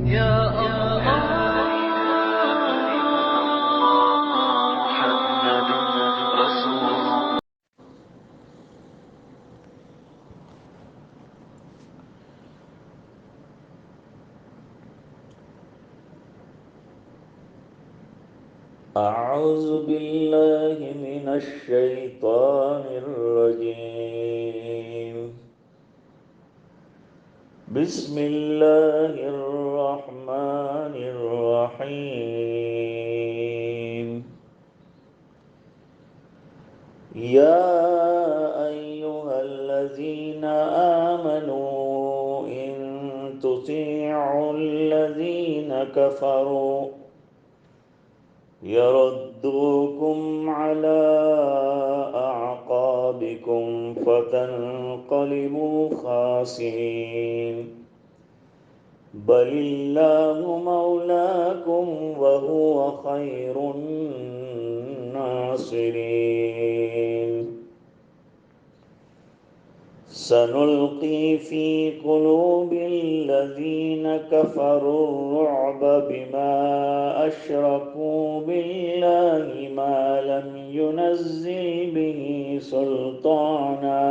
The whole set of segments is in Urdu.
يا الله محمد رسول الله. أعوذ بالله من الشيطان الرجيم. بسم الله الرحمن الرحيم. يا أيها الذين آمنوا إن تطيعوا الذين كفروا يردوكم على أعقابكم فتنقلبوا خاسرين. بل الله مولاكم وهو خير الناصرين. سنلقي في قلوب الذين كفروا الرعب بما أشركوا بالله ما لم ينزل به سلطانا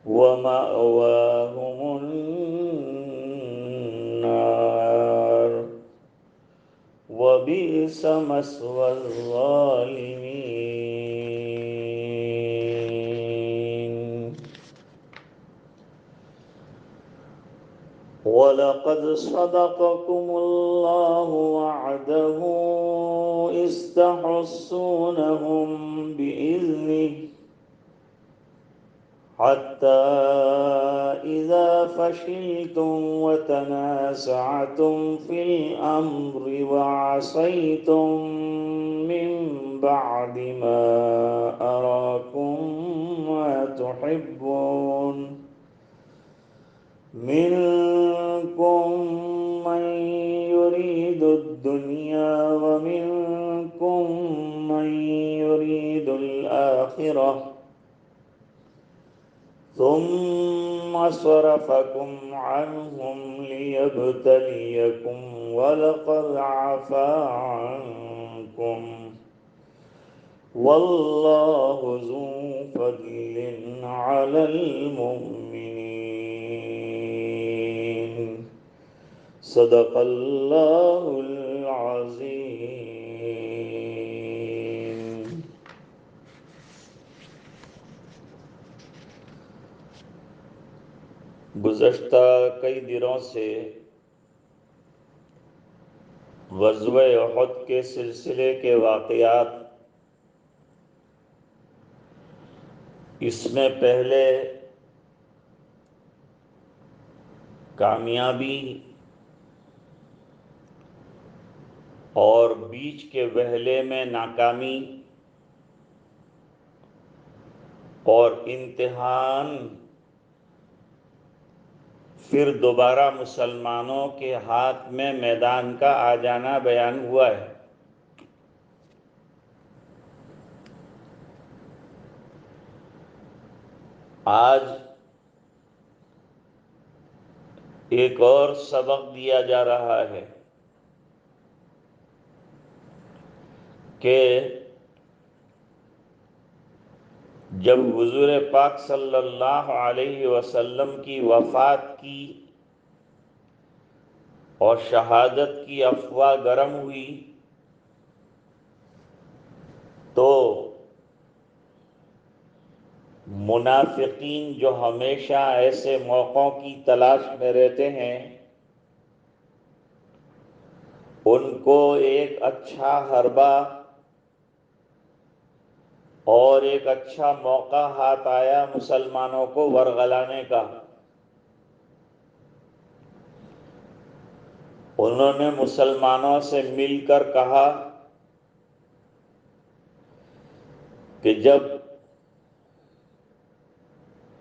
ومأواهم النار وبئس مثوى الظالمين. وَلَقَدْ صَدَقَكُمُ اللَّهُ وَعْدَهُ إِذْ تَحُسُّونَهُم بِإِذْنِهِ حَتَّى إِذَا فَشِلْتُمْ وَتَنَازَعْتُمْ فِي الْأَمْرِ وَعَصَيْتُم مِّن بَعْدِ مَا أَرَاكُم مَّا تُحِبُّونَ منكم من يريد الدنيا ومنكم من يريد الآخرة ثم صرفكم عنهم ليبتليكم ولقد عفا عنكم والله ذو فضل على المؤمنين. صدق اللہ العظیم. گزشتہ کئی دنوں سے غزوہ احد کے سلسلے کے واقعات، اس میں پہلے کامیابی اور بیچ کے وہلے میں ناکامی اور امتحان، پھر دوبارہ مسلمانوں کے ہاتھ میں میدان کا آ جانا بیان ہوا ہے. آج ایک اور سبق دیا جا رہا ہے کہ جب حضور پاک صلی اللہ علیہ وسلم کی وفات کی اور شہادت کی افواہ گرم ہوئی تو منافقین جو ہمیشہ ایسے موقعوں کی تلاش میں رہتے ہیں، ان کو ایک اچھا حربہ اور ایک اچھا موقع ہاتھ آیا مسلمانوں کو ورغلانے کا. انہوں نے مسلمانوں سے مل کر کہا کہ جب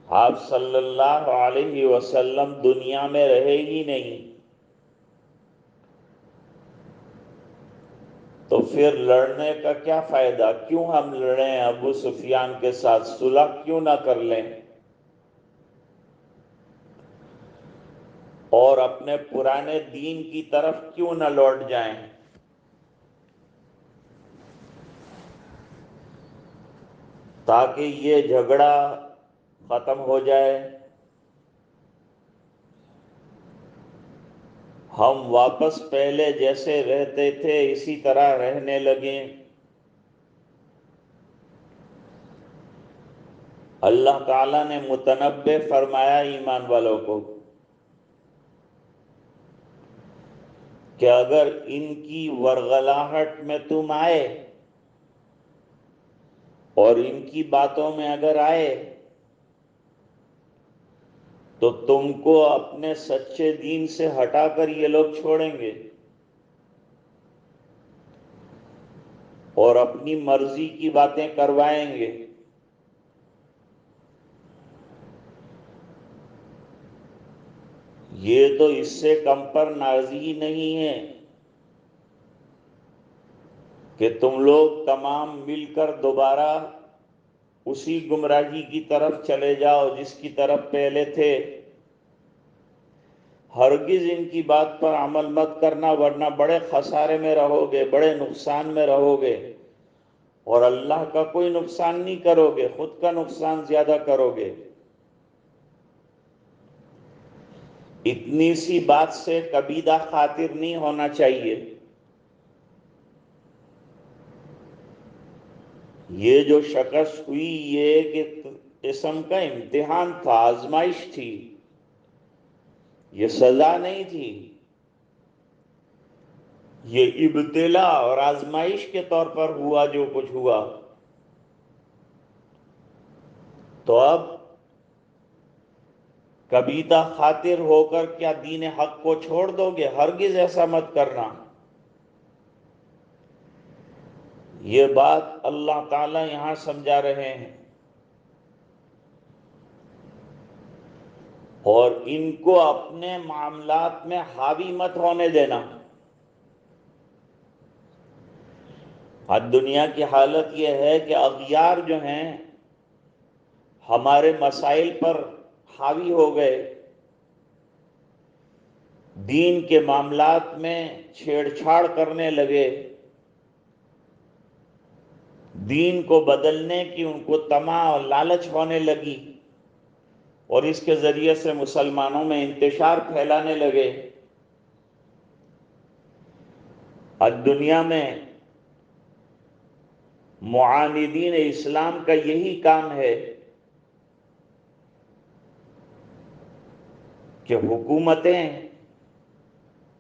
آپ صلی اللہ علیہ وسلم دنیا میں رہے ہی نہیں تو پھر لڑنے کا کیا فائدہ؟ کیوں ہم لڑیں ابو سفیان کے ساتھ؟ صلح کیوں نہ کر لیں؟ اور اپنے پرانے دین کی طرف کیوں نہ لوٹ جائیں؟ تاکہ یہ جھگڑا ختم ہو جائے، ہم واپس پہلے جیسے رہتے تھے اسی طرح رہنے لگیں۔ اللہ تعالیٰ نے متنبع فرمایا ایمان والوں کو کہ اگر ان کی ورغلاہٹ میں تم آئے اور ان کی باتوں میں اگر آئے تو تم کو اپنے سچے دین سے ہٹا کر یہ لوگ چھوڑیں گے اور اپنی مرضی کی باتیں کروائیں گے۔ یہ تو اس سے کم پر نازی نہیں ہے کہ تم لوگ تمام مل کر دوبارہ اسی گمراہی کی طرف چلے جاؤ جس کی طرف پہلے تھے۔ ہرگز ان کی بات پر عمل مت کرنا، ورنہ بڑے خسارے میں رہو گے، بڑے نقصان میں رہو گے، اور اللہ کا کوئی نقصان نہیں کرو گے، خود کا نقصان زیادہ کرو گے۔ اتنی سی بات سے کبیدہ خاطر نہیں ہونا چاہیے۔ یہ جو شکست ہوئی یہ ایک قسم کا امتحان تھا، آزمائش تھی، یہ سزا نہیں تھی، یہ ابتلا اور آزمائش کے طور پر ہوا جو کچھ ہوا۔ تو اب کبیدہ خاطر ہو کر کیا دین حق کو چھوڑ دو گے؟ ہرگز ایسا مت کرنا۔ یہ بات اللہ تعالیٰ یہاں سمجھا رہے ہیں، اور ان کو اپنے معاملات میں حاوی مت ہونے دینا۔ آج دنیا کی حالت یہ ہے کہ اغیار جو ہیں ہمارے مسائل پر حاوی ہو گئے، دین کے معاملات میں چھیڑ چھاڑ کرنے لگے، دین کو بدلنے کی ان کو طمع اور لالچ ہونے لگی، اور اس کے ذریعے سے مسلمانوں میں انتشار پھیلانے لگے۔ آج دنیا میں معاندین اسلام کا یہی کام ہے کہ حکومتیں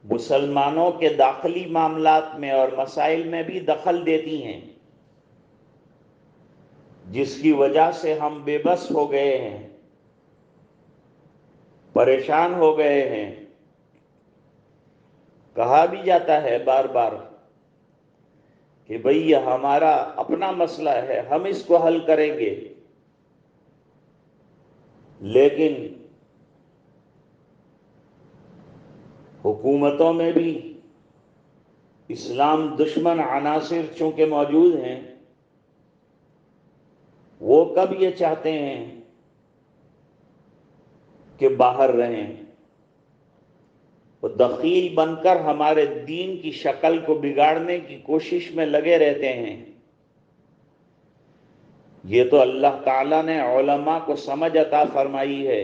مسلمانوں کے داخلی معاملات میں اور مسائل میں بھی دخل دیتی ہیں، جس کی وجہ سے ہم بے بس ہو گئے ہیں، پریشان ہو گئے ہیں۔ کہا بھی جاتا ہے بار بار کہ بھئی یہ ہمارا اپنا مسئلہ ہے، ہم اس کو حل کریں گے، لیکن حکومتوں میں بھی اسلام دشمن عناصر چونکہ موجود ہیں، وہ کب یہ چاہتے ہیں کہ باہر رہیں، وہ دخیل بن کر ہمارے دین کی شکل کو بگاڑنے کی کوشش میں لگے رہتے ہیں۔ یہ تو اللہ تعالیٰ نے علماء کو سمجھ عطا فرمائی ہے،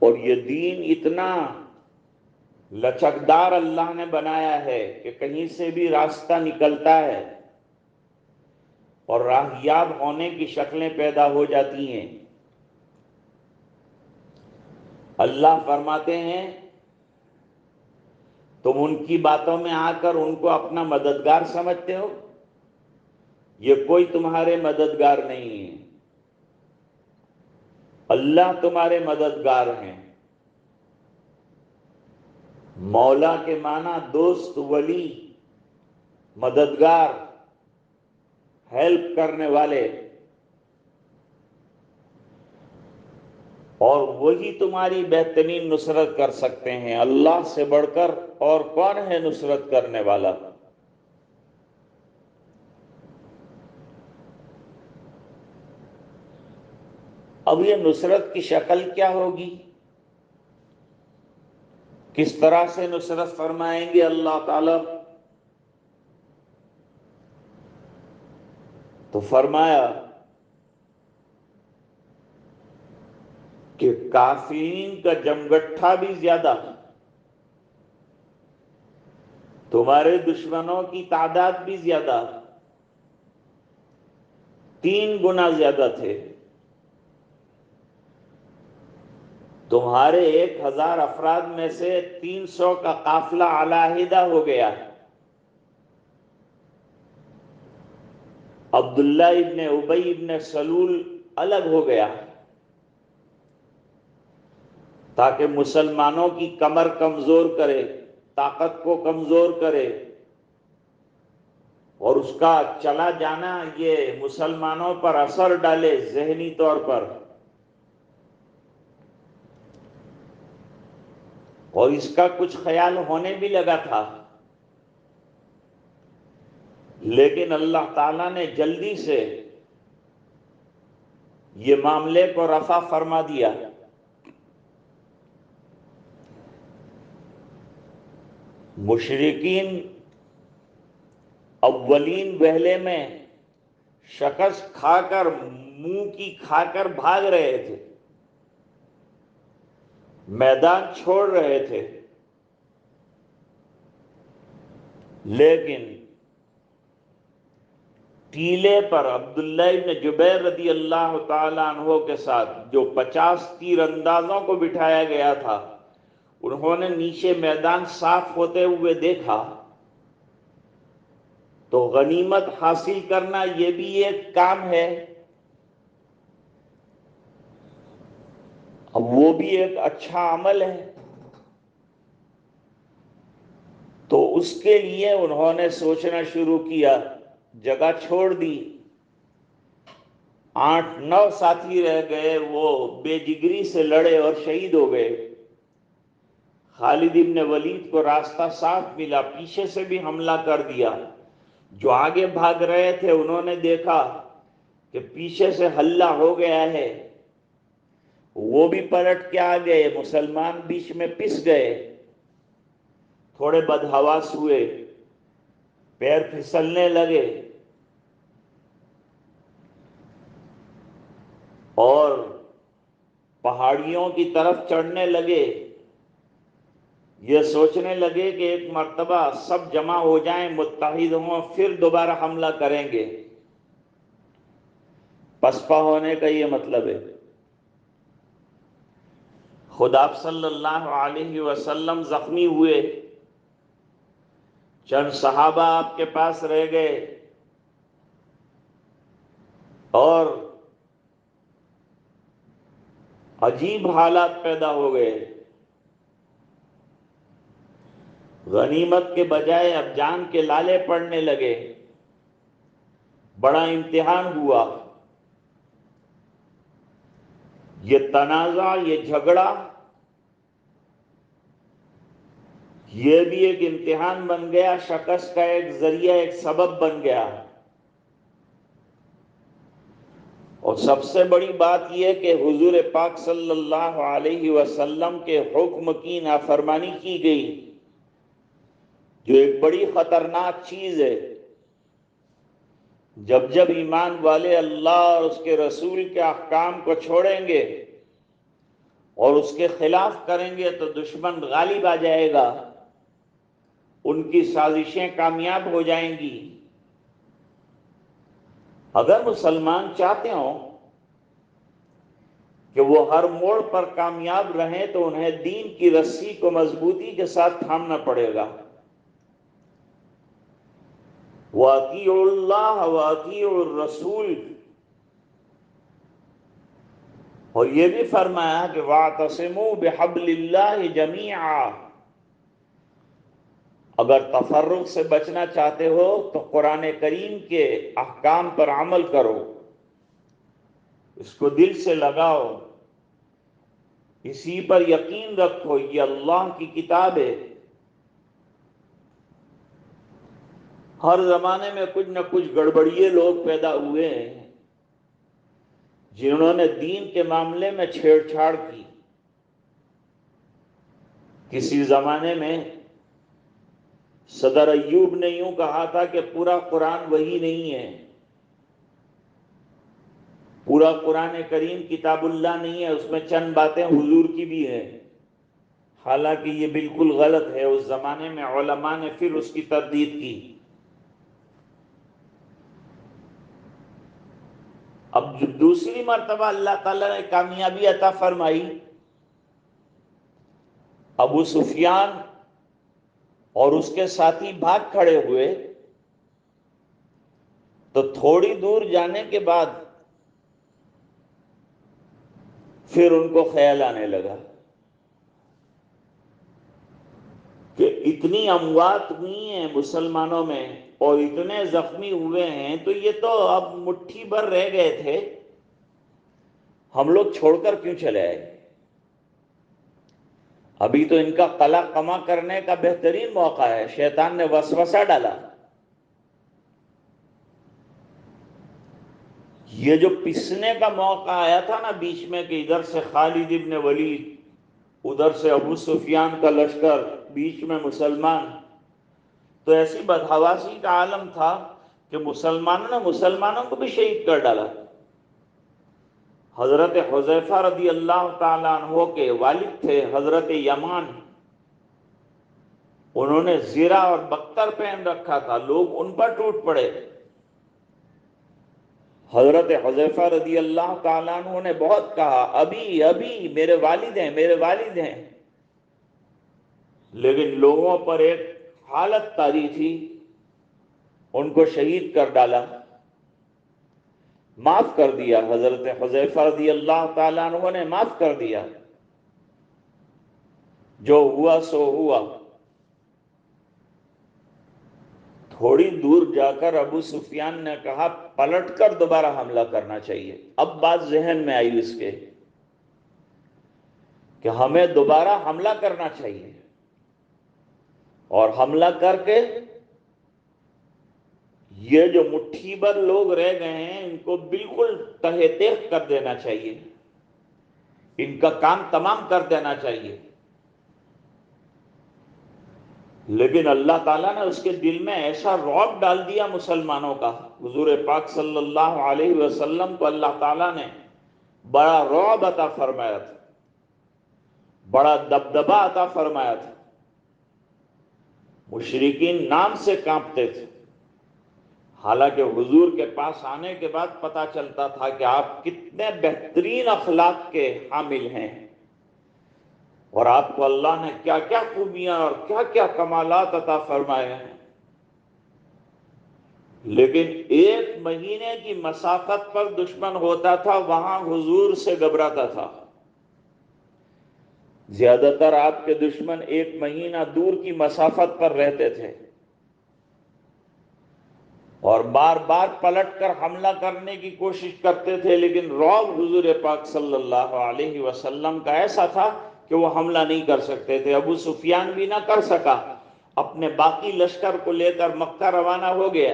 اور یہ دین اتنا لچکدار اللہ نے بنایا ہے کہ کہیں سے بھی راستہ نکلتا ہے اور راہیاب ہونے کی شکلیں پیدا ہو جاتی ہیں۔ اللہ فرماتے ہیں تم ان کی باتوں میں آ کر ان کو اپنا مددگار سمجھتے ہو، یہ کوئی تمہارے مددگار نہیں ہے، اللہ تمہارے مددگار ہیں۔ مولا کے معنی دوست، ولی، مددگار، ہیلپ کرنے والے، اور وہی تمہاری بہترین نصرت کر سکتے ہیں۔ اللہ سے بڑھ کر اور کون ہے نصرت کرنے والا؟ اب یہ نصرت کی شکل کیا ہوگی؟ کس طرح سے نصرت فرمائیں گے اللہ تعالی؟ تو فرمایا کہ کافرین کا جمگٹھا بھی زیادہ، تمہارے دشمنوں کی تعداد بھی زیادہ، 3 گنا زیادہ تھے۔ تمہارے 1000 افراد میں سے 300 کا قافلہ علیحدہ ہو گیا۔ عبداللہ ابن ابی ابن سلول الگ ہو گیا تاکہ مسلمانوں کی کمر کمزور کرے، طاقت کو کمزور کرے، اور اس کا چلا جانا یہ مسلمانوں پر اثر ڈالے ذہنی طور پر، اور اس کا کچھ خیال ہونے بھی لگا تھا، لیکن اللہ تعالیٰ نے جلدی سے یہ معاملے کو رفع فرما دیا۔ مشرکین اولین وہلے میں شکست کھا کر منہ کی کھا کر بھاگ رہے تھے، میدان چھوڑ رہے تھے، لیکن ٹیلے پر عبداللہ ابن جبیر رضی اللہ تعالیٰ عنہ کے ساتھ جو 50 تیر اندازوں کو بٹھایا گیا تھا، انہوں نے نیچے میدان صاف ہوتے ہوئے دیکھا تو غنیمت حاصل کرنا یہ بھی ایک کام ہے، اب وہ بھی ایک اچھا عمل ہے، تو اس کے لیے انہوں نے سوچنا شروع کیا، جگہ چھوڑ دی۔ 8-9 ساتھی رہ گئے، وہ بے جگری سے لڑے اور شہید ہو گئے۔ خالد ابن ولید کو راستہ صاف ملا، پیچھے سے بھی حملہ کر دیا۔ جو آگے بھاگ رہے تھے انہوں نے دیکھا کہ پیچھے سے حملہ ہو گیا ہے، وہ بھی پلٹ کے آ گئے، مسلمان بیچ میں پس گئے، تھوڑے بدحواس ہوئے، پیر پھسلنے لگے، اور پہاڑیوں کی طرف چڑھنے لگے۔ یہ سوچنے لگے کہ ایک مرتبہ سب جمع ہو جائیں، متحد ہوں، پھر دوبارہ حملہ کریں گے۔ پسپا ہونے کا یہ مطلب ہے۔ خود آپ صلی اللہ علیہ وسلم زخمی ہوئے، چند صحابہ آپ کے پاس رہ گئے، اور عجیب حالات پیدا ہو گئے۔ غنیمت کے بجائے اب جان کے لالے پڑنے لگے، بڑا امتحان ہوا۔ یہ تنازع، یہ جھگڑا، یہ بھی ایک امتحان بن گیا، شکست کا ایک ذریعہ، ایک سبب بن گیا۔ اور سب سے بڑی بات یہ کہ حضور پاک صلی اللہ علیہ وسلم کے حکم کی نافرمانی کی گئی، جو ایک بڑی خطرناک چیز ہے۔ جب جب ایمان والے اللہ اور اس کے رسول کے احکام کو چھوڑیں گے اور اس کے خلاف کریں گے تو دشمن غالب آ جائے گا، ان کی سازشیں کامیاب ہو جائیں گی۔ اگر مسلمان چاہتے ہوں کہ وہ ہر موڑ پر کامیاب رہیں تو انہیں دین کی رسی کو مضبوطی کے ساتھ تھامنا پڑے گا۔ وَأَطِيعُوا اللَّهَ وَأَطِيعُوا الرَّسُولَ، اور یہ بھی فرمایا کہ وَاعْتَصِمُوا بِحَبْلِ اللَّهِ جَمِيعًا، اگر تفرق سے بچنا چاہتے ہو تو قرآن کریم کے احکام پر عمل کرو، اس کو دل سے لگاؤ، اسی پر یقین رکھو، یہ اللہ کی کتاب ہے۔ ہر زمانے میں کچھ نہ کچھ گڑبڑیے لوگ پیدا ہوئے ہیں جنہوں نے دین کے معاملے میں چھیڑ چھاڑ کی۔ کسی زمانے میں صدر ایوب نے یوں کہا تھا کہ پورا قرآن وہی نہیں ہے، پورا قرآن کریم کتاب اللہ نہیں ہے، اس میں چند باتیں حضور کی بھی ہیں۔ حالانکہ یہ بالکل غلط ہے، اس زمانے میں علماء نے پھر اس کی تردید کی۔ اب جو دوسری مرتبہ اللہ تعالیٰ نے کامیابی عطا فرمائی، ابو سفیان اور اس کے ساتھی بھاگ کھڑے ہوئے، تو تھوڑی دور جانے کے بعد پھر ان کو خیال آنے لگا کہ اتنی اموات ہوئی ہیں مسلمانوں میں اور اتنے زخمی ہوئے ہیں، تو یہ تو اب مٹھی بھر رہ گئے تھے، ہم لوگ چھوڑ کر کیوں چلے آئے؟ ابھی تو ان کا قلع کما کرنے کا بہترین موقع ہے۔ شیطان نے وسوسہ ڈالا، یہ جو پسنے کا موقع آیا تھا نا بیچ میں، کہ ادھر سے خالد ابن ولید، ادھر سے ابو سفیان کا لشکر، بیچ میں مسلمان، تو ایسی بدحواسی کا عالم تھا کہ مسلمانوں نے مسلمانوں کو بھی شہید کر ڈالا۔ حضرت حذیفہ رضی اللہ تعالیٰ عنہ کے والد تھے حضرت یمان، انہوں نے زرہ اور بختر پہن رکھا تھا، لوگ ان پر ٹوٹ پڑے۔ حضرت حذیفہ رضی اللہ تعالیٰ عنہ نے بہت کہا، ابھی ابھی میرے والد ہیں، میرے والد ہیں، لیکن لوگوں پر ایک حالت طاری تھی، ان کو شہید کر ڈالا، معاف کر دیا۔ حضرت حذیفہ رضی اللہ تعالیٰ عنہ نے معاف کر دیا، جو ہوا سو ہوا۔ تھوڑی دور جا کر ابو سفیان نے کہا پلٹ کر دوبارہ حملہ کرنا چاہیے۔ اب بات ذہن میں آئی اس کے کہ ہمیں دوبارہ حملہ کرنا چاہیے، اور حملہ کر کے یہ جو مٹھی بھر لوگ رہ گئے ہیں ان کو بالکل تہہ تیغ کر دینا چاہیے، ان کا کام تمام کر دینا چاہیے۔ لیکن اللہ تعالیٰ نے اس کے دل میں ایسا رعب ڈال دیا مسلمانوں کا، حضور پاک صلی اللہ علیہ وسلم کو اللہ تعالیٰ نے بڑا رعب عطا فرمایا تھا، بڑا دبدبہ عطا فرمایا تھا۔ مشرکین نام سے کانپتے تھے، حالانکہ حضور کے پاس آنے کے بعد پتہ چلتا تھا کہ آپ کتنے بہترین اخلاق کے حامل ہیں، اور آپ کو اللہ نے کیا کیا خوبیاں اور کیا کیا کمالات عطا فرمائے ہیں۔ لیکن 1 مہینے کی مسافت پر دشمن ہوتا تھا، وہاں حضور سے گھبراتا تھا۔ زیادہ تر آپ کے دشمن 1 مہینہ دور کی مسافت پر رہتے تھے اور بار بار پلٹ کر حملہ کرنے کی کوشش کرتے تھے، لیکن رعب حضور پاک صلی اللہ علیہ وسلم کا ایسا تھا کہ وہ حملہ نہیں کر سکتے تھے۔ ابو سفیان بھی نہ کر سکا، اپنے باقی لشکر کو لے کر مکہ روانہ ہو گیا۔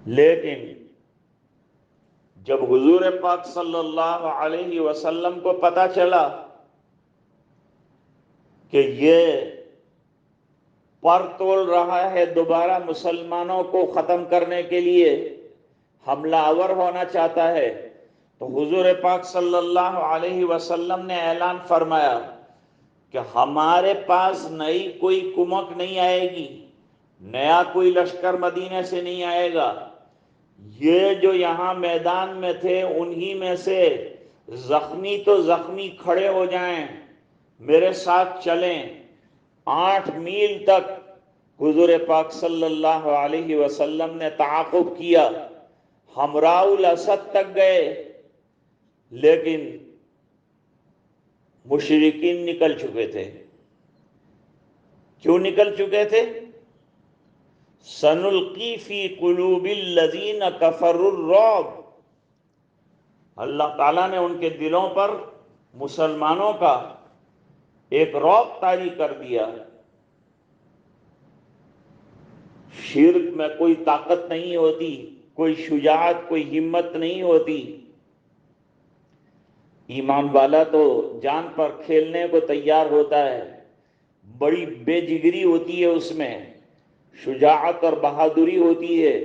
لیکن جب حضور پاک صلی اللہ علیہ وسلم کو پتہ چلا کہ یہ پر تول رہا ہے دوبارہ مسلمانوں کو ختم کرنے کے لیے، حملہ آور ہونا چاہتا ہے، تو حضور پاک صلی اللہ علیہ وسلم نے اعلان فرمایا کہ ہمارے پاس نئی کوئی کمک نہیں آئے گی، نیا کوئی لشکر مدینے سے نہیں آئے گا، یہ جو یہاں میدان میں تھے انہی میں سے زخمی تو زخمی کھڑے ہو جائیں، میرے ساتھ چلیں۔ 8 میل تک حضور پاک صلی اللہ علیہ وسلم نے تعاقب کیا، حمراء الاسد تک گئے، لیکن مشرکین نکل چکے تھے۔ کیوں نکل چکے تھے؟ سنلقی فی قلوب الذین کفروا الرعب، اللہ تعالیٰ نے ان کے دلوں پر مسلمانوں کا ایک رعب طاری کر دیا۔ شرک میں کوئی طاقت نہیں ہوتی، کوئی شجاعت، کوئی ہمت نہیں ہوتی، ایمان والا تو جان پر کھیلنے کو تیار ہوتا ہے، بڑی بے جگری ہوتی ہے اس میں، شجاعت اور بہادری ہوتی ہے،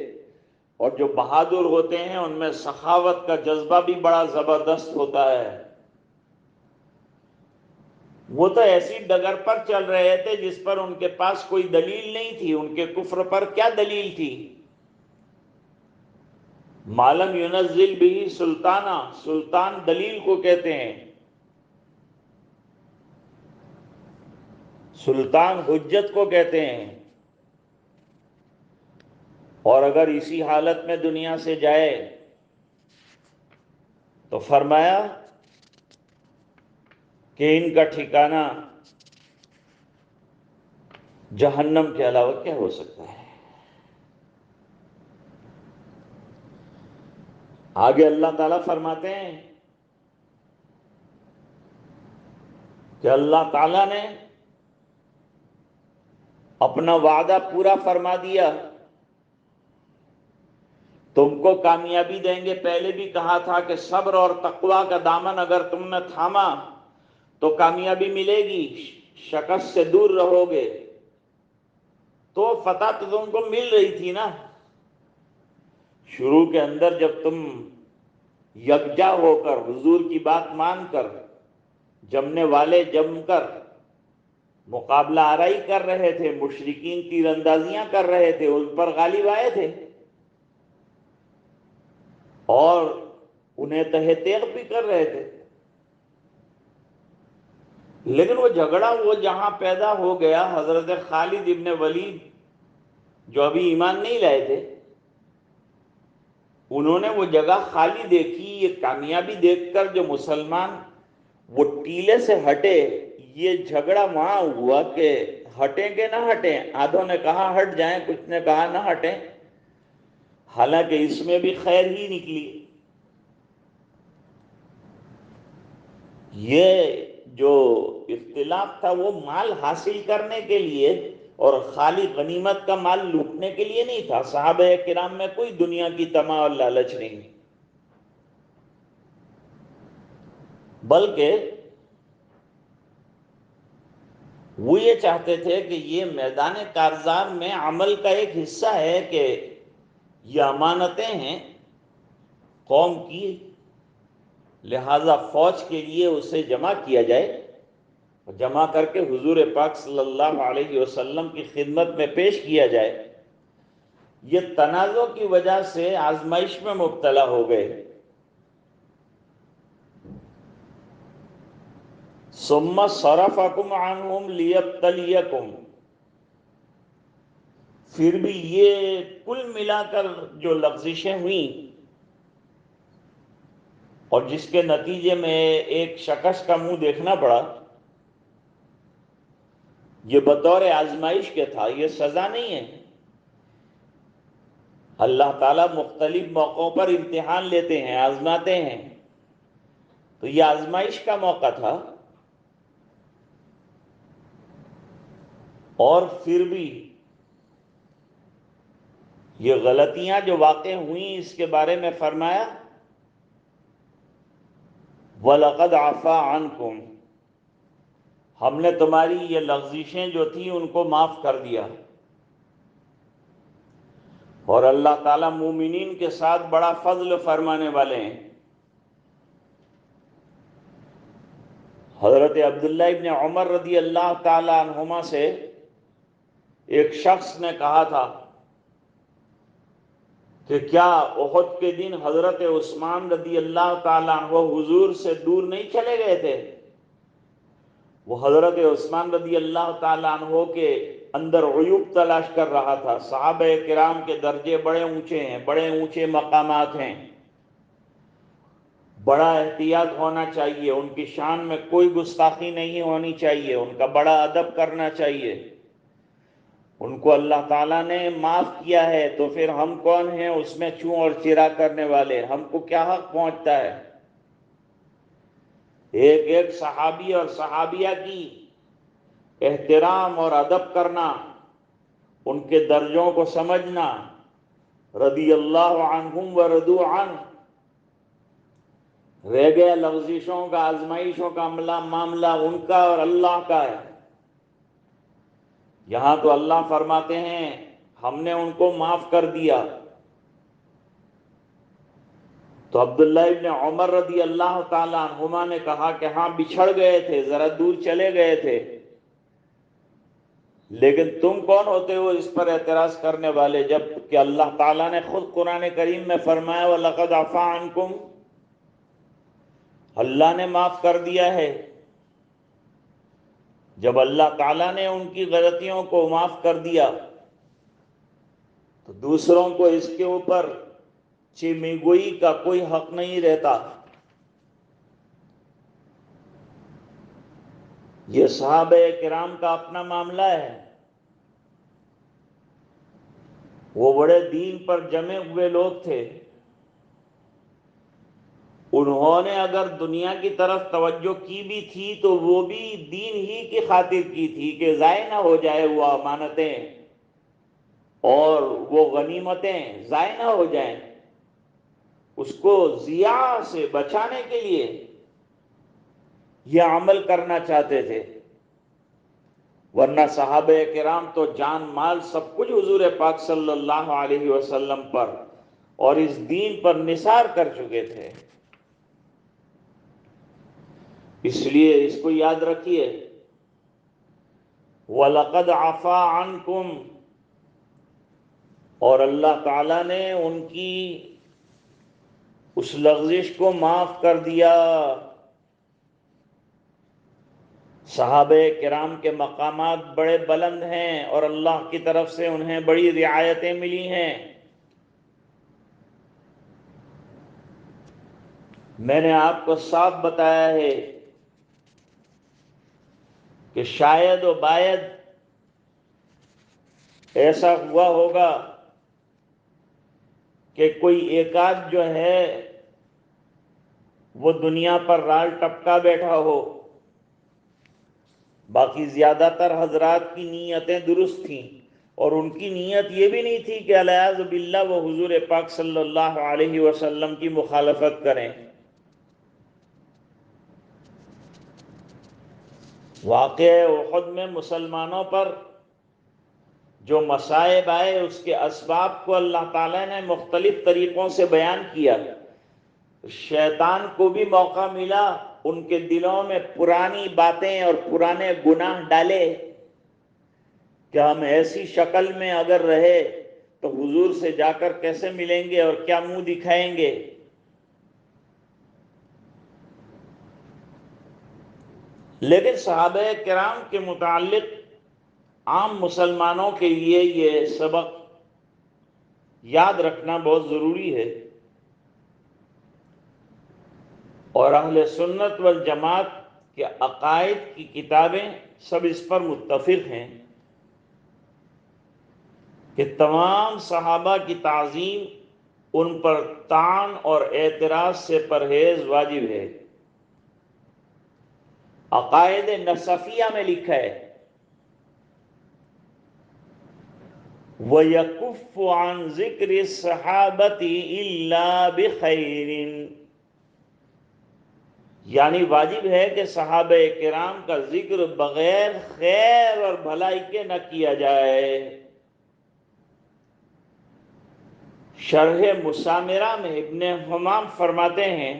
اور جو بہادر ہوتے ہیں ان میں سخاوت کا جذبہ بھی بڑا زبردست ہوتا ہے۔ وہ تو ایسی ڈگر پر چل رہے تھے جس پر ان کے پاس کوئی دلیل نہیں تھی، ان کے کفر پر کیا دلیل تھی؟ مالم ينزل بھی سلطانہ، سلطان دلیل کو کہتے ہیں، سلطان حجت کو کہتے ہیں۔ اور اگر اسی حالت میں دنیا سے جائے تو فرمایا کہ ان کا ٹھکانہ جہنم کے علاوہ کیا ہو سکتا ہے؟ آگے اللہ تعالیٰ فرماتے ہیں کہ اللہ تعالیٰ نے اپنا وعدہ پورا فرما دیا، تم کو کامیابی دیں گے۔ پہلے بھی کہا تھا کہ صبر اور تقوی کا دامن اگر تم نے تھاما تو کامیابی ملے گی، شکست سے دور رہو گے۔ تو فتح تو تم کو مل رہی تھی نا، شروع کے اندر جب تم یکجا ہو کر حضور کی بات مان کر جمنے والے جم کر مقابلہ آرائی کر رہے تھے، مشرکین تیر اندازیاں کر رہے تھے، ان پر غالب آئے تھے اور انہیں تہہ تیغ بھی کر رہے تھے، لیکن وہ جھگڑا وہ جہاں پیدا ہو گیا، حضرت خالد ابن ولید جو ابھی ایمان نہیں لائے تھے، انہوں نے وہ جگہ خالی دیکھی، یہ کامیابی دیکھ کر جو مسلمان وہ ٹیلے سے ہٹے، یہ جھگڑا وہاں ہوا کہ ہٹیں کہ نہ ہٹیں۔ آدھوں نے کہا ہٹ جائیں، کچھ نے کہا نہ ہٹیں، حالانکہ اس میں بھی خیر ہی نکلی۔ یہ جو اختلاف تھا وہ مال حاصل کرنے کے لیے اور خالی غنیمت کا مال لوٹنے کے لیے نہیں تھا۔ صحابہ کرام میں کوئی دنیا کی طمع اور لالچ نہیں، بلکہ وہ یہ چاہتے تھے کہ یہ میدان کارزار میں عمل کا ایک حصہ ہے کہ یہ امانتیں ہیں قوم کی، لہذا فوج کے لیے اسے جمع کیا جائے، جمع کر کے حضور پاک صلی اللہ علیہ وسلم کی خدمت میں پیش کیا جائے۔ یہ تنازع کی وجہ سے آزمائش میں مبتلا ہو گئے۔ ثم صرفکم عنہم لیبتلیکم، پھر بھی یہ کل ملا کر جو لغزشیں ہوئیں اور جس کے نتیجے میں ایک شخص کا منہ دیکھنا پڑا، یہ بطور آزمائش کے تھا، یہ سزا نہیں ہے۔ اللہ تعالیٰ مختلف موقعوں پر امتحان لیتے ہیں، آزماتے ہیں، تو یہ آزمائش کا موقع تھا۔ اور پھر بھی یہ غلطیاں جو واقع ہوئیں اس کے بارے میں فرمایا وَلَقَدْ عَفَا عَنْكُمْ، ہم نے تمہاری یہ لغزشیں جو تھیں ان کو معاف کر دیا۔ اور اللہ تعالیٰ مومنین کے ساتھ بڑا فضل فرمانے والے ہیں۔ حضرت عبداللہ ابن عمر رضی اللہ تعالیٰ عنہما سے ایک شخص نے کہا تھا کہ کیا احد کے دن حضرت عثمان رضی اللہ تعالیٰ عنہ حضور سے دور نہیں چلے گئے تھے؟ وہ حضرت عثمان رضی اللہ تعالیٰ عنہ کے اندر عیوب تلاش کر رہا تھا۔ صحابہ کرام کے درجے بڑے اونچے ہیں، بڑے اونچے مقامات ہیں، بڑا احتیاط ہونا چاہیے، ان کی شان میں کوئی گستاخی نہیں ہونی چاہیے، ان کا بڑا ادب کرنا چاہیے۔ ان کو اللہ تعالیٰ نے معاف کیا ہے تو پھر ہم کون ہیں اس میں چوں اور چرا کرنے والے؟ ہم کو کیا حق پہنچتا ہے؟ ایک ایک صحابی اور صحابیہ کی احترام اور ادب کرنا، ان کے درجوں کو سمجھنا، رضی اللہ عنہم ورضوا عنہ، رہ گیا لغزشوں کا، آزمائشوں کا معاملہ ان کا اور اللہ کا ہے۔ یہاں تو اللہ فرماتے ہیں ہم نے ان کو معاف کر دیا۔ تو عبداللہ ابن عمر رضی اللہ تعالیٰ عنہما نے کہا کہ ہاں بچھڑ گئے تھے، ذرا دور چلے گئے تھے، لیکن تم کون ہوتے ہو اس پر اعتراض کرنے والے، جب کہ اللہ تعالیٰ نے خود قرآن کریم میں فرمایا وَلَقَدْ عَفَا عَنْكُمْ، اللہ نے معاف کر دیا ہے۔ جب اللہ تعالیٰ نے ان کی غلطیوں کو معاف کر دیا تو دوسروں کو اس کے اوپر چیمی گوئی کا کوئی حق نہیں رہتا۔ یہ صحابہ کرام کا اپنا معاملہ ہے، وہ بڑے دین پر جمے ہوئے لوگ تھے۔ انہوں نے اگر دنیا کی طرف توجہ کی بھی تھی تو وہ بھی دین ہی کی خاطر کی تھی کہ ضائع نہ ہو جائے وہ امانتیں اور وہ غنیمتیں ضائع نہ ہو جائیں، اس کو ضیاع سے بچانے کے لیے یہ عمل کرنا چاہتے تھے۔ ورنہ صحابہ کرام تو جان مال سب کچھ حضور پاک صلی اللہ علیہ وسلم پر اور اس دین پر نثار کر چکے تھے۔ اس لیے اس کو یاد رکھیے وَلَقَدْ عَفَا عَنْكُمْ، اور اللہ تعالیٰ نے ان کی اس لغزش کو معاف کر دیا۔ صحابہ کرام کے مقامات بڑے بلند ہیں اور اللہ کی طرف سے انہیں بڑی رعایتیں ملی ہیں۔ میں نے آپ کو صاف بتایا ہے کہ شاید و باید ایسا ہوا ہوگا کہ کوئی ایک آدھ جو ہے وہ دنیا پر رال ٹپکا بیٹھا ہو، باقی زیادہ تر حضرات کی نیتیں درست تھیں، اور ان کی نیت یہ بھی نہیں تھی کہ الیاذ باللہ وہ حضور پاک صلی اللہ علیہ وسلم کی مخالفت کریں۔ واقعہ احد میں مسلمانوں پر جو مصائب آئے اس کے اسباب کو اللہ تعالیٰ نے مختلف طریقوں سے بیان کیا۔ شیطان کو بھی موقع ملا ان کے دلوں میں پرانی باتیں اور پرانے گناہ ڈالے کہ ہم ایسی شکل میں اگر رہے تو حضور سے جا کر کیسے ملیں گے اور کیا منہ دکھائیں گے۔ لیکن صحابہ کرام کے متعلق عام مسلمانوں کے لیے یہ سبق یاد رکھنا بہت ضروری ہے، اور اہل سنت والجماعت کے عقائد کی کتابیں سب اس پر متفق ہیں کہ تمام صحابہ کی تعظیم، ان پر طعن اور اعتراض سے پرہیز واجب ہے۔ عقائد نصفیہ میں لکھا ہے وَيَكُفُّ عَنْ ذِكْرِ الصَّحَابَةِ إِلَّا بِخَيْرٍ، یعنی واجب ہے کہ صحابہ کرام کا ذکر بغیر خیر اور بھلائی کے نہ کیا جائے۔ شرح مسامرہ میں ابن حمام فرماتے ہیں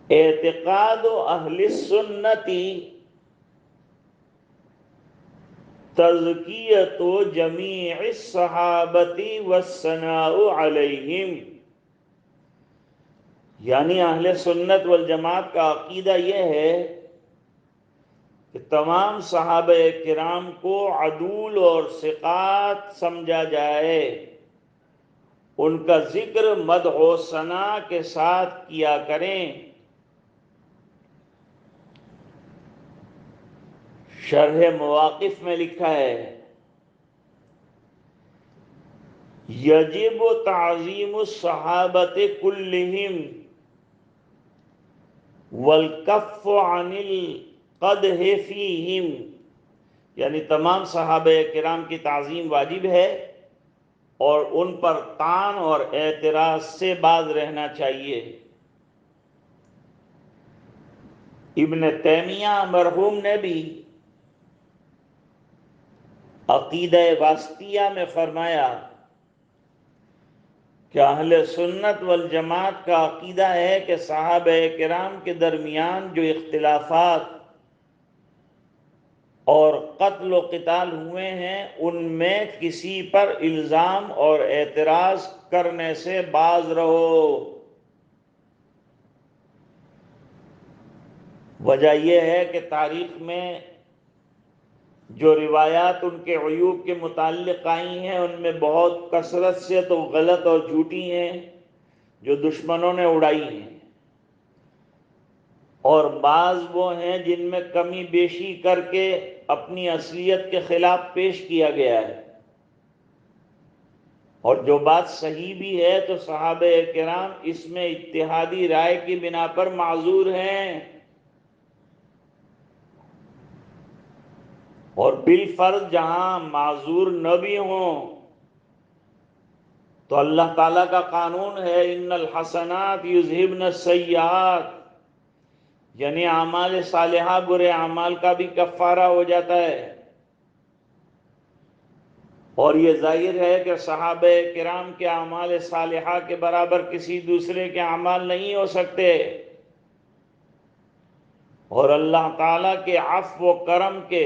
اعتقاد اہل السنت تزکیۃ جمیع الصحابۃ والثناء علیہم، یعنی اہل سنت والجماعت کا عقیدہ یہ ہے کہ تمام صحابہ کرام کو عدول اور ثقات سمجھا جائے، ان کا ذکر مدح و ثناء کے ساتھ کیا کریں۔ شرح مواقف میں لکھا ہے یجب تعظیم الصحابۃ کلہم والکف عن القدح فیہم، یعنی تمام صحابہ کرام کی تعظیم واجب ہے اور ان پر طعن اور اعتراض سے باز رہنا چاہیے۔ ابن تیمیہ مرحوم نے بھی عقیدہ واسطیہ میں فرمایا کہ اہل سنت والجماعت کا عقیدہ ہے کہ صحابہ کرام کے درمیان جو اختلافات اور قتل و قتال ہوئے ہیں ان میں کسی پر الزام اور اعتراض کرنے سے باز رہو۔ وجہ یہ ہے کہ تاریخ میں جو روایات ان کے عیوب کے متعلق آئی ہیں ان میں بہت کثرت سے تو غلط اور جھوٹی ہیں جو دشمنوں نے اڑائی ہیں، اور بعض وہ ہیں جن میں کمی بیشی کر کے اپنی اصلیت کے خلاف پیش کیا گیا ہے۔ اور جو بات صحیح بھی ہے تو صحابہ کرام اس میں اتحادی رائے کی بنا پر معذور ہیں، اور بالفرض جہاں معذور نہ بھی ہوں تو اللہ تعالیٰ کا قانون ہے ان الحسنات یذہبن السیئات، یعنی اعمال صالحہ برے اعمال کا بھی کفارہ ہو جاتا ہے۔ اور یہ ظاہر ہے کہ صحابہ کرام کے اعمال صالحہ کے برابر کسی دوسرے کے اعمال نہیں ہو سکتے، اور اللہ تعالیٰ کے عفو و کرم کے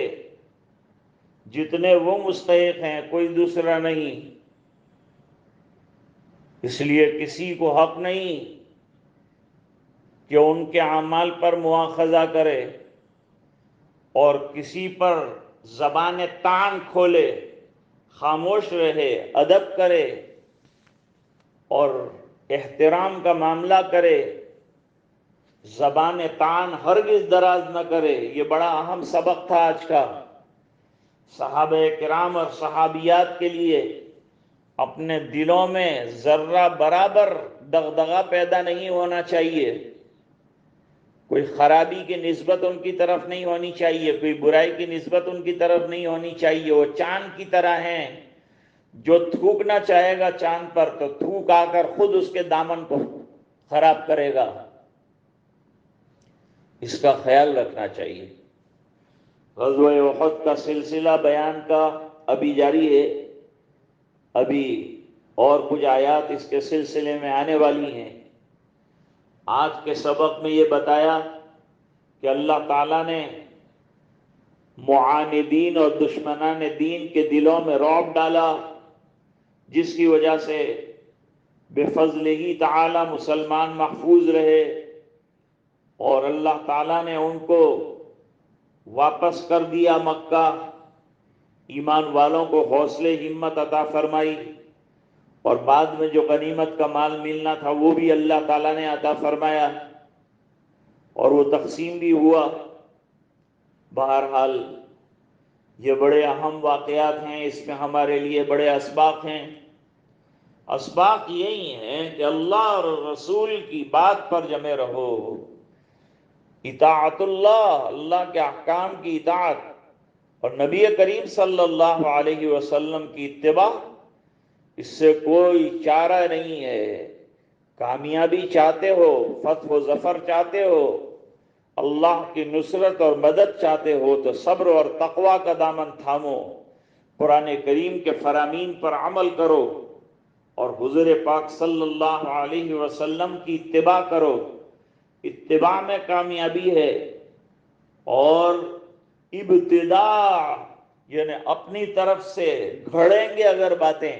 جتنے وہ مستحق ہیں کوئی دوسرا نہیں۔ اس لیے کسی کو حق نہیں کہ ان کے اعمال پر مواخذہ کرے اور کسی پر زبان طعن کھولے، خاموش رہے، ادب کرے اور احترام کا معاملہ کرے، زبان طعن ہرگز دراز نہ کرے۔ یہ بڑا اہم سبق تھا آج کا۔ صحابہ کرام اور صحابیات کے لیے اپنے دلوں میں ذرہ برابر دغدغہ پیدا نہیں ہونا چاہیے، کوئی خرابی کی نسبت ان کی طرف نہیں ہونی چاہیے، کوئی برائی کی نسبت ان کی طرف نہیں ہونی چاہیے۔ وہ چاند کی طرح ہیں، جو تھوکنا چاہے گا چاند پر تو تھوک آ کر خود اس کے دامن کو خراب کرے گا۔ اس کا خیال رکھنا چاہیے۔ غزوہ احد کا سلسلہ بیان کا ابھی جاری ہے، ابھی اور کچھ آیات اس کے سلسلے میں آنے والی ہیں۔ آج کے سبق میں یہ بتایا کہ اللہ تعالیٰ نے معاندین اور دشمنان دین کے دلوں میں رعب ڈالا، جس کی وجہ سے بفضلہ تعالی مسلمان محفوظ رہے، اور اللہ تعالیٰ نے ان کو واپس کر دیا مکہ، ایمان والوں کو حوصلے ہمت عطا فرمائی، اور بعد میں جو غنیمت کا مال ملنا تھا وہ بھی اللہ تعالیٰ نے عطا فرمایا اور وہ تقسیم بھی ہوا۔ بہرحال یہ بڑے اہم واقعات ہیں، اس میں ہمارے لیے بڑے اسباق ہیں۔ اسباق یہی ہیں کہ اللہ اور رسول کی بات پر جمے رہو، اطاعت اللہ کے احکام کی اطاعت اور نبی کریم صلی اللہ علیہ وسلم کی اتباع، اس سے کوئی چارہ نہیں ہے۔ کامیابی چاہتے ہو، فتح و ظفر چاہتے ہو، اللہ کی نصرت اور مدد چاہتے ہو تو صبر اور تقوی کا دامن تھامو، قرآن کریم کے فرامین پر عمل کرو اور حضور پاک صلی اللہ علیہ وسلم کی اتباع کرو۔ اتباع میں کامیابی ہے، اور ابتداع یعنی اپنی طرف سے گھڑیں گے اگر باتیں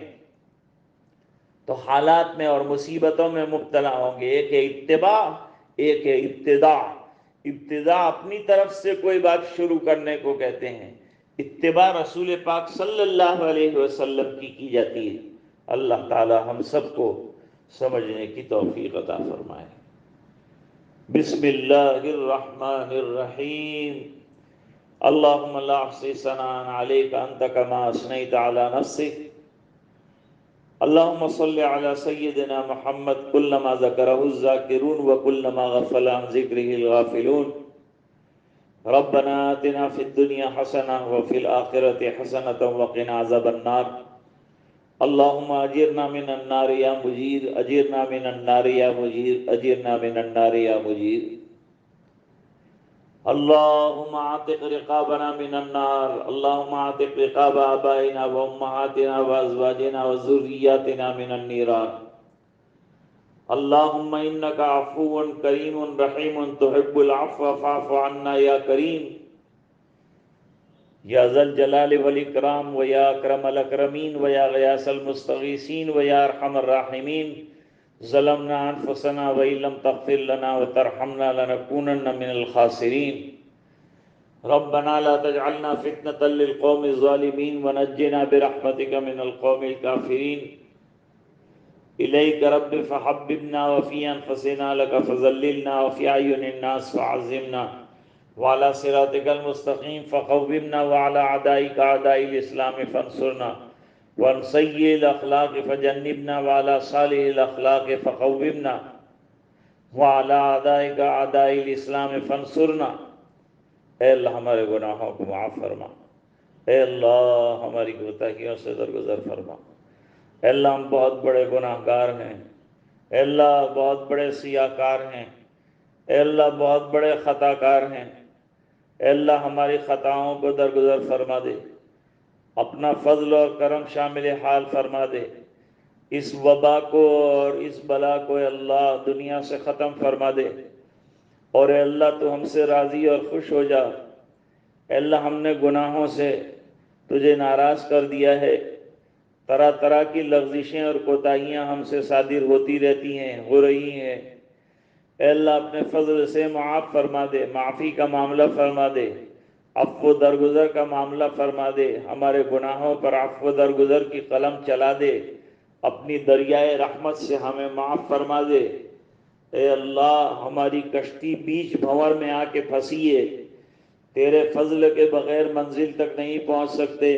تو حالات میں اور مصیبتوں میں مبتلا ہوں گے۔ ایک ہے اتباع، ایک ہے ابتداع۔ ابتداء اپنی طرف سے کوئی بات شروع کرنے کو کہتے ہیں، اتباع رسول پاک صلی اللہ علیہ وسلم کی جاتی ہے۔ اللہ تعالی ہم سب کو سمجھنے کی توفیق عطا فرمائے۔ بسم اللہ الرحمن الرحیم۔ اللہم لا احصی ثناء علیک انت کما اثنیت علی نفسک۔ اللہم صل علی سیدنا محمد کلما ذکرہ الذاکرون وکلما غفل عن ذکرہ الغافلون۔ ربنا آتنا فی الدنیا حسنہ وفی الآخرۃ حسنۃ وقنا عذاب النار۔ اللهم اجرنا من النار یا مجیر، اجرنا من النار یا مجیر، اجرنا من النار یا مجیر۔ اللهم اعتق رقابنا من النار، اللهم اعتق رقاب آبائنا وامهاتنا وازواجنا وذرياتنا من النيران۔ اللهم انك عفو کریم رحیم تحب العفو فاعف عنا یا کریم یا ذا الجلال والاکرام ویا اکرم الاکرمین ویا غیاث المستغیثین ویا ارحم الراحمین۔ ظلمنا انفسنا وان لم تغفر لنا وترحمنا لنكونن من الخاسرین۔ ربنا لا تجعلنا فتنة للقوم الظالمين ونجنا برحمتك من القوم الكافرين۔ إليك رب فحببنا وفي أنفسنا لك فذللنا وفي أعين الناس فعظمنا وعلى صراطك المستقيم فقومنا وعلى أعدائك أعداء الإسلام فانصرنا وعن سيء الأخلاق فجنبنا وعلى صالح الأخلاق فقومنا وعلى أعدائك أعداء الإسلام فانصرنا۔ اے اللہ ہمارے گناہوں کو معاف فرما، اے اللہ ہماری کوتاہیوں سے درگزر فرما۔ اے اللہ ہم بہت بڑے گناہ گار ہیں، اے اللہ بہت بڑے سیاہ کار ہیں، اے اللہ بہت بڑے خطا کار ہیں۔ اے اللہ ہماری خطاؤں کو درگزر فرما دے، اپنا فضل اور کرم شامل حال فرما دے۔ اس وبا کو اور اس بلا کو اے اللہ دنیا سے ختم فرما دے، اور اے اللہ تو ہم سے راضی اور خوش ہو جا۔ اے اللہ ہم نے گناہوں سے تجھے ناراض کر دیا ہے، طرح طرح کی لغزشیں اور کوتاہیاں ہم سے صادر ہوتی رہتی ہیں، ہو رہی ہیں۔ اے اللہ اپنے فضل سے معاف فرما دے، معافی کا معاملہ فرما دے، عفو درگزر کا معاملہ فرما دے، ہمارے گناہوں پر عفو درگزر کی قلم چلا دے، اپنی دریائے رحمت سے ہمیں معاف فرما دے۔ اے اللہ ہماری کشتی بیچ بھنور میں آ کے پھنسی ہے، تیرے فضل کے بغیر منزل تک نہیں پہنچ سکتے۔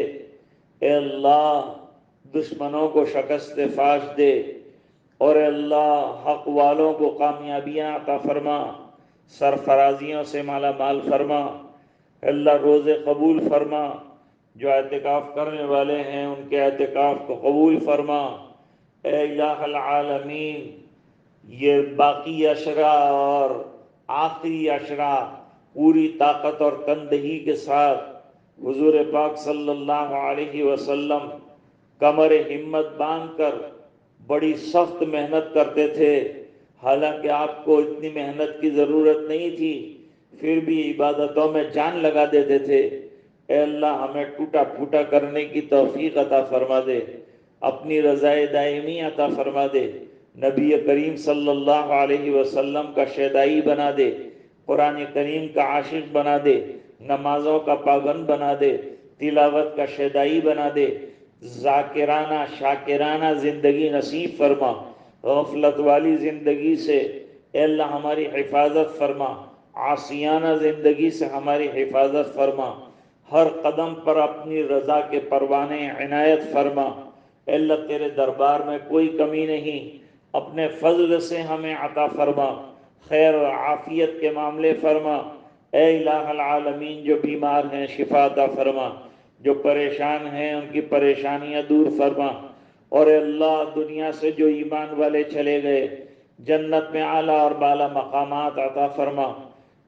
اے اللہ دشمنوں کو شکست فاش دے، اور اے اللہ حق والوں کو کامیابیاں عطا فرما، سرفرازیوں سے مالا مال فرما۔ اے اللہ روزے قبول فرما، جو اعتکاف کرنے والے ہیں ان کے اعتکاف کو قبول فرما۔ اے الہ العالمین یہ باقی عشرہ اور آخری عشرہ پوری طاقت اور تندہی کے ساتھ حضور پاک صلی اللہ علیہ وسلم کمر ہمت باندھ کر بڑی سخت محنت کرتے تھے، حالانکہ آپ کو اتنی محنت کی ضرورت نہیں تھی، پھر بھی عبادتوں میں جان لگا دیتے تھے۔ اے اللہ ہمیں ٹوٹا پھوٹا کرنے کی توفیق عطا فرما دے، اپنی رضائے دائمی عطا فرما دے، نبی کریم صلی اللہ علیہ وسلم کا شیدائی بنا دے، قرآن کریم کا عاشق بنا دے، نمازوں کا پابند بنا دے، تلاوت کا شیدائی بنا دے، ذاکرانہ شاکرانہ زندگی نصیب فرما، غفلت والی زندگی سے اے اللہ ہماری حفاظت فرما، عاصیانہ زندگی سے ہماری حفاظت فرما، ہر قدم پر اپنی رضا کے پروانے عنایت فرما۔ اے اللہ تیرے دربار میں کوئی کمی نہیں، اپنے فضل سے ہمیں عطا فرما، خیر و عافیت کے معاملے فرما۔ اے الہ العالمین جو بیمار ہیں شفا عطا فرما، جو پریشان ہیں ان کی پریشانیاں دور فرما، اور اے اللہ دنیا سے جو ایمان والے چلے گئے جنت میں اعلیٰ اور بالا مقامات عطا فرما۔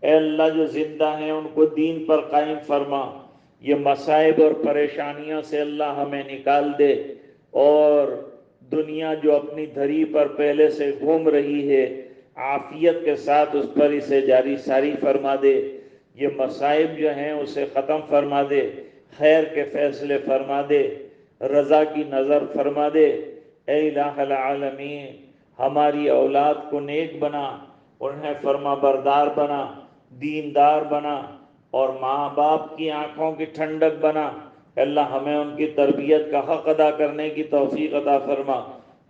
اے اللہ جو زندہ ہیں ان کو دین پر قائم فرما، یہ مصائب اور پریشانیوں سے اللہ ہمیں نکال دے، اور دنیا جو اپنی دھری پر پہلے سے گھوم رہی ہے عافیت کے ساتھ اس پر اسے جاری ساری فرما دے، یہ مصائب جو ہیں اسے ختم فرما دے، خیر کے فیصلے فرما دے، رضا کی نظر فرما دے۔ اے الہ العالمین ہماری اولاد کو نیک بنا، انہیں فرما بردار بنا، دیندار بنا، اور ماں باپ کی آنکھوں کی ٹھنڈک بنا۔ اللہ ہمیں ان کی تربیت کا حق ادا کرنے کی توفیق عطا فرما،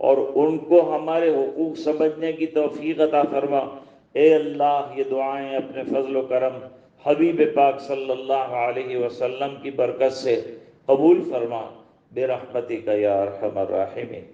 اور ان کو ہمارے حقوق سمجھنے کی توفیق عطا فرما۔ اے اللہ یہ دعائیں اپنے فضل و کرم حبیب پاک صلی اللہ علیہ وسلم کی برکت سے قبول فرما، برحمتک یا ارحم الراحمین۔